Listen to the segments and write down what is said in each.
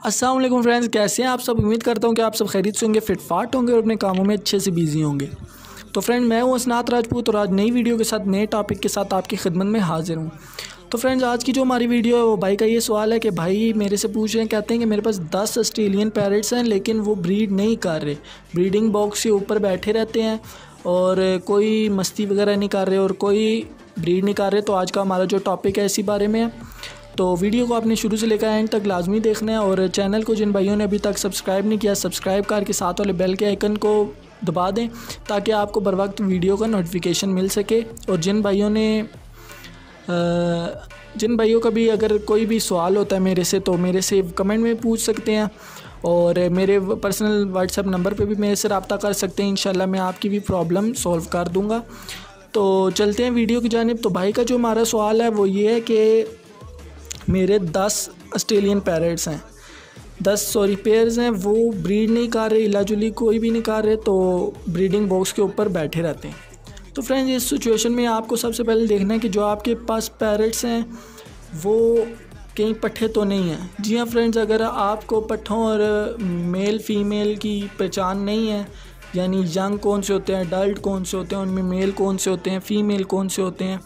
अस्सलाम वालेकुम फ्रेंड्स, कैसे हैं आप सब। उम्मीद करता हूं कि आप सब खैरियत से होंगे, फिटफाट होंगे और अपने कामों में अच्छे से बिजी होंगे। तो फ्रेंड, मैं हूं असनात राजपूत और आज नई वीडियो के साथ नए टॉपिक के साथ आपकी खिदमत में हाजिर हूं। तो फ्रेंड्स, आज की जो हमारी वीडियो है वो भाई का ये सवाल है कि भाई मेरे से पूछ रहे हैं, कहते हैं कि मेरे पास 10 ऑस्ट्रेलियन पैरट्स हैं लेकिन वो ब्रीड नहीं कर रहे, ब्रीडिंग बॉक्स के ऊपर बैठे रहते हैं और कोई मस्ती वगैरह नहीं कर रहे और कोई ब्रीड नहीं कर रहे। तो आज का हमारा जो टॉपिक है इसी बारे में है। तो वीडियो को आपने शुरू से लेकर एंड तक लाजमी देखना है और चैनल को जिन भाइयों ने अभी तक सब्सक्राइब नहीं किया, सब्सक्राइब करके साथ वाले बेल के आइकन को दबा दें ताकि आपको बर वक्त वीडियो का नोटिफिकेशन मिल सके। और जिन भाइयों का भी अगर कोई भी सवाल होता है मेरे से तो मेरे से कमेंट में पूछ सकते हैं और मेरे पर्सनल व्हाट्सएप नंबर पे भी मेरे से रब्ता कर सकते हैं। इंशाल्लाह मैं आपकी भी प्रॉब्लम सॉल्व कर दूँगा। तो चलते हैं वीडियो की जानिब। तो भाई का जो हमारा सवाल है वो ये है कि मेरे 10 ऑस्ट्रेलियन पैरट्स हैं, 10 पेयर्स हैं, वो ब्रीड नहीं कर रहे, इलाजुली कोई भी नहीं कर रहे, तो ब्रीडिंग बॉक्स के ऊपर बैठे रहते हैं। तो फ्रेंड्स, इस सिचुएशन में आपको सबसे पहले देखना है कि जो आपके पास पैरट्स हैं वो कहीं पट्ठे तो नहीं हैं। जी हाँ फ्रेंड्स, अगर आपको पट्ठों और मेल फीमेल की पहचान नहीं है, यानी यंग कौन से होते हैं, अडल्ट कौन से होते हैं, उनमें मेल कौन से होते हैं, फ़ीमेल कौन से होते हैं,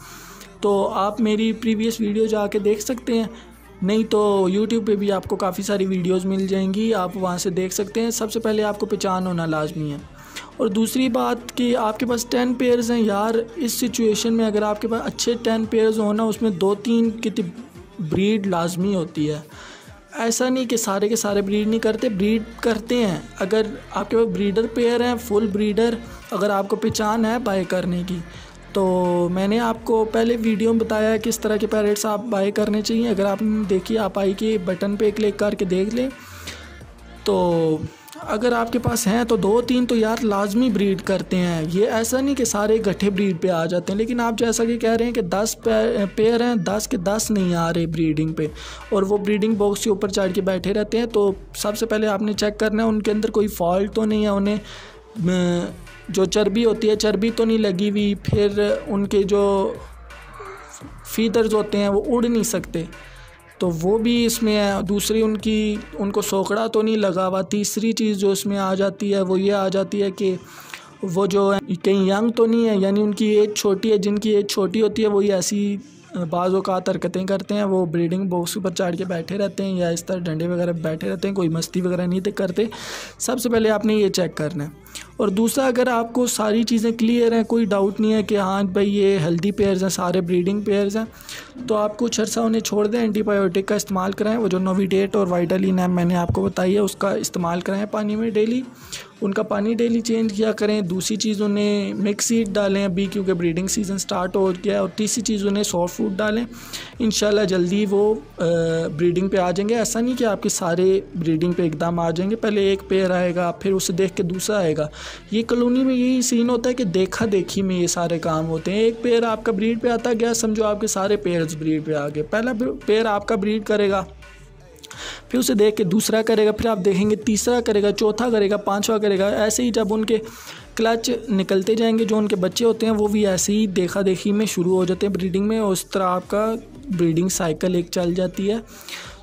तो आप मेरी प्रीवियस वीडियो जाके देख सकते हैं। नहीं तो यूट्यूब पे भी आपको काफ़ी सारी वीडियोस मिल जाएंगी, आप वहाँ से देख सकते हैं। सबसे पहले आपको पहचान होना लाजमी है। और दूसरी बात कि आपके पास 10 पेयर्स हैं यार, इस सिचुएशन में अगर आपके पास अच्छे 10 पेयर्स हो ना, उसमें 2-3 की ब्रीड लाजमी होती है। ऐसा नहीं कि सारे के सारे ब्रीड नहीं करते, ब्रीड करते हैं। अगर आपके पास ब्रीडर पेयर हैं, फुल ब्रीडर, अगर आपको पहचान है बाय करने की, तो मैंने आपको पहले वीडियो में बताया है किस तरह के पैरेट्स आप बाय करने चाहिए। अगर आपने देखी, आप आई के बटन पे क्लिक करके देख लें। तो अगर आपके पास हैं तो 2-3 तो यार लाजमी ब्रीड करते हैं। ये ऐसा नहीं कि सारे गठे ब्रीड पे आ जाते हैं। लेकिन आप जैसा कि कह रहे हैं कि 10 पेयर हैं, 10 के 10 नहीं आ रहे ब्रीडिंग पे और वो ब्रीडिंग बॉक्स के ऊपर चढ़ के बैठे रहते हैं। तो सबसे पहले आपने चेक करना है उनके अंदर कोई फॉल्ट तो नहीं है, उन्हें जो चर्बी होती है चर्बी तो नहीं लगी हुई, फिर उनके जो फीदर्स होते हैं वो उड़ नहीं सकते तो वो भी इसमें है। दूसरी उनको सोकड़ा तो नहीं लगा हुआ। तीसरी चीज़ जो इसमें आ जाती है वो ये आ जाती है कि वो जो कहीं यंग तो नहीं है, यानी उनकी एज छोटी है। जिनकी एज छोटी होती है वही ऐसी बाज़ औक़ात हरकतें करते हैं, वो ब्रीडिंग बॉक्स पर चढ़ के बैठे रहते हैं या इस तरह डंडे वगैरह बैठे रहते हैं, कोई मस्ती वगैरह नहीं करते। सबसे पहले आपने ये चेक करना है। और दूसरा, अगर आपको सारी चीज़ें क्लियर हैं, कोई डाउट नहीं है कि हाँ भाई ये हेल्दी पेयर्स हैं, सारे ब्रीडिंग पेयर्स हैं, तो आप कुछ अर्सा उन्हें छोड़ दें, एंटीबायोटिक का इस्तेमाल कराएं। वो जो नोविडेट और वाइटालिन है मैंने आपको बताई है, उसका इस्तेमाल कराएं पानी में डेली, उनका पानी डेली चेंज किया करें। दूसरी चीज़, उन्हें मिक्स सीड डालें अभी, क्योंकि ब्रीडिंग सीज़न स्टार्ट हो गया। और तीसरी चीज़, उन्हें सॉफ्ट फूड डालें। इंशाल्लाह जल्दी वो ब्रीडिंग पे आ जाएंगे। ऐसा नहीं कि आपके सारे ब्रीडिंग पे एकदम आ जाएंगे, पहले एक पेयर आएगा फिर उसे देख के दूसरा आएगा। ये कॉलोनी में यही सीन होता है कि देखा देखी में ये सारे काम होते हैं। एक पेयर आपका ब्रीड पे आता गया, समझो आपके सारे पेयर्स ब्रीड पे आ गए। पहला पेयर आपका ब्रीड करेगा, फिर उसे देख के दूसरा करेगा, फिर आप देखेंगे तीसरा करेगा, चौथा करेगा, पांचवा करेगा। ऐसे ही जब उनके क्लच निकलते जाएंगे, जो उनके बच्चे होते हैं वो भी ऐसे ही देखा देखी में शुरू हो जाते हैं ब्रीडिंग में, और उस तरह आपका ब्रीडिंग साइकिल एक चल जाती है।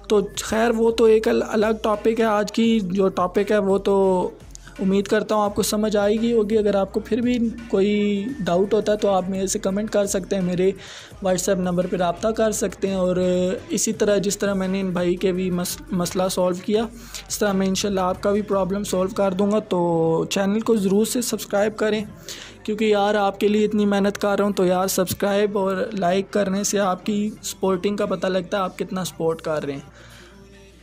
तो खैर वो तो एक अलग टॉपिक है। आज की जो टॉपिक है वो तो उम्मीद करता हूँ आपको समझ आएगी होगी। अगर आपको फिर भी कोई डाउट होता है तो आप मेरे से कमेंट कर सकते हैं, मेरे व्हाट्सएप नंबर पर रब्ता कर सकते हैं। और इसी तरह जिस तरह मैंने इन भाई के भी मसला सॉल्व किया, इस तरह मैं इंशाल्लाह आपका भी प्रॉब्लम सॉल्व कर दूँगा। तो चैनल को ज़रूर से सब्सक्राइब करें, क्योंकि यार आपके लिए इतनी मेहनत कर रहा हूँ। तो यार सब्सक्राइब और लाइक करने से आपकी सपोर्टिंग का पता लगता है, आप कितना सपोर्ट कर रहे हैं,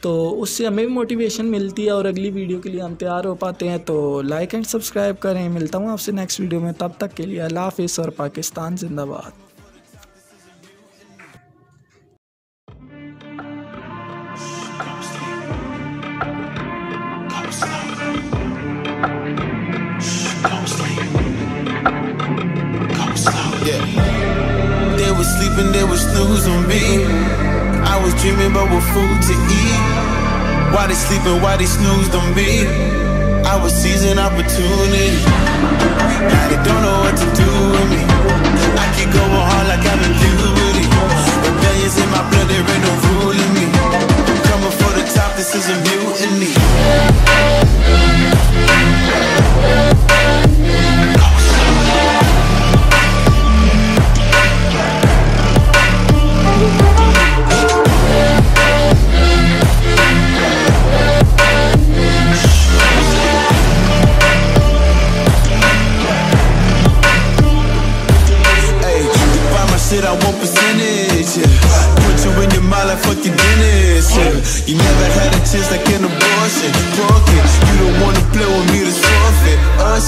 तो उससे हमें भी मोटिवेशन मिलती है और अगली वीडियो के लिए हम तैयार हो पाते हैं। तो लाइक एंड सब्सक्राइब करें। मिलता हूँ आपसे नेक्स्ट वीडियो में, तब तक के लिए अल्लाह हाफ़िज़ और पाकिस्तान जिंदाबाद। They was sleeping, they was snooze on me. I was dreaming about what food to eat. Why they sleeping, why they snoozed on me? I was seizing opportunity. Now they don't know what to do with me.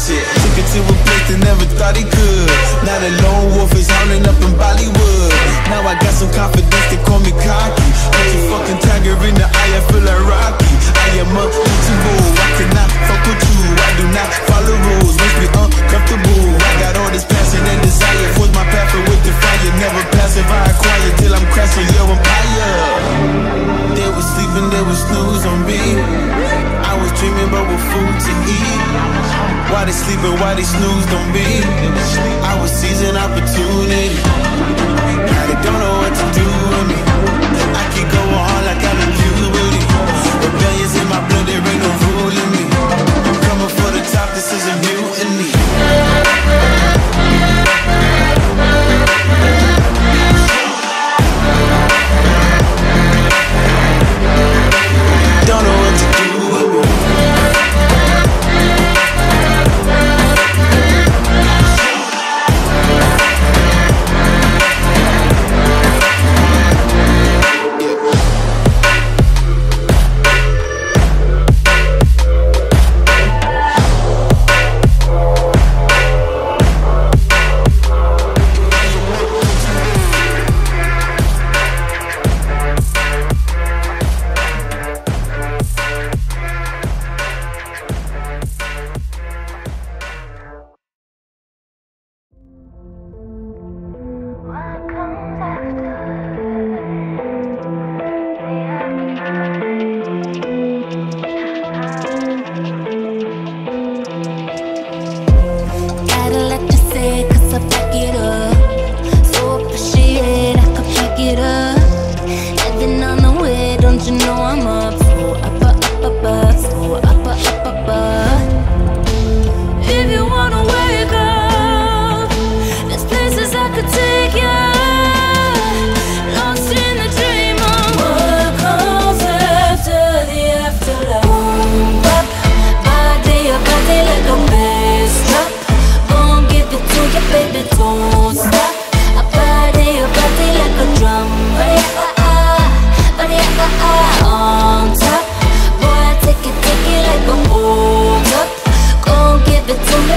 shit. Took it to a place that never thought he could. Now the lone wolf is howling up in Bollywood. Now I got some confidence, they call me cocky. Put your fucking tiger in the eye, I feel like Rocky. I am untouchable, I cannot fuck with you. I do not follow rules, makes me uncomfortable. I got all this passion and desire, force my path with the fire. Never passive, I acquire till I'm crashing your empire. They were sleeping, they were snooze on me. I was dreaming about what food to eat. Why they sleeping, why they snoozed on me? I was seizing opportunity. Now they don't know what to do with me. I keep going on like I'm in puberty. Rebellions in my blood, there ain't no ruling me. I'm coming for the top, this is a mutiny. Don't know what to do with me.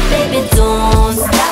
Baby, don't stop.